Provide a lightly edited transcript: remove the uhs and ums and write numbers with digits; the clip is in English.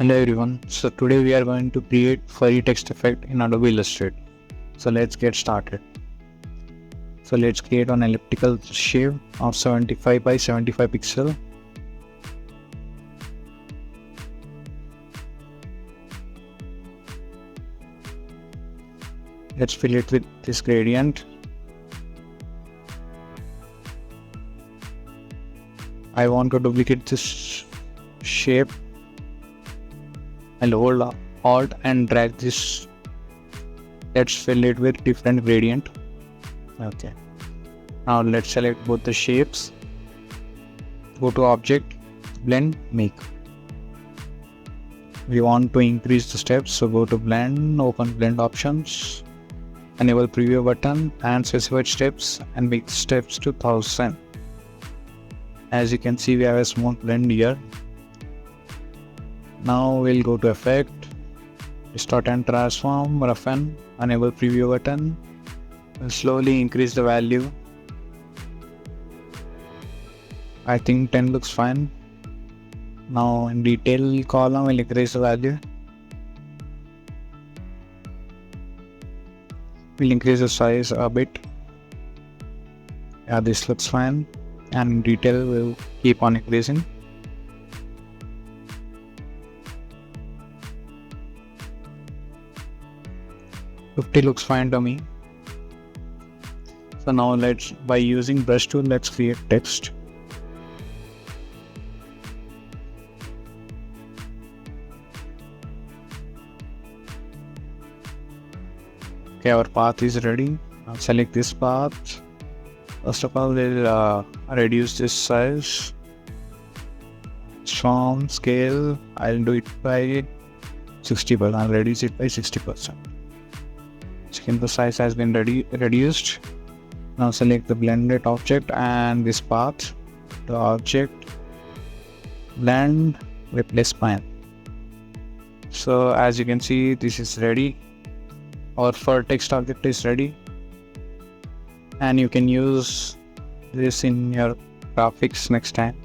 Hello everyone, so today we are going to create furry text effect in Adobe Illustrator. So let's get started. So let's create an elliptical shape of 75 by 75 pixel. Let's fill it with this gradient. I want to duplicate this shape. I'll hold Alt and drag this. Let's fill it with different gradient. Okay. Now let's select both the shapes. Go to Object, Blend, Make. We want to increase the steps, so go to Blend, open Blend options, enable Preview button and specify steps and make steps to 1000. As you can see, we have a smooth blend here. Now we'll go to Effect, Distort and Transform, Roughen, enable Preview button. We'll slowly increase the value. I think 10 looks fine. Now in Detail column, we'll increase the value. We'll increase the size a bit. Yeah, this looks fine. And in Detail, we'll keep on increasing. $50 looks fine to me. So now by using brush tool, let's create text. Okay, our path is ready. Now select this path. First of all, we'll reduce this size. From scale, I'll do it by 60%. I'll reduce it by 60%. Second, the size has been reduced. Now select the blended object and this path. The object, blend, replace spine. So as you can see, this is ready. Our fur text object is ready. And you can use this in your graphics next time.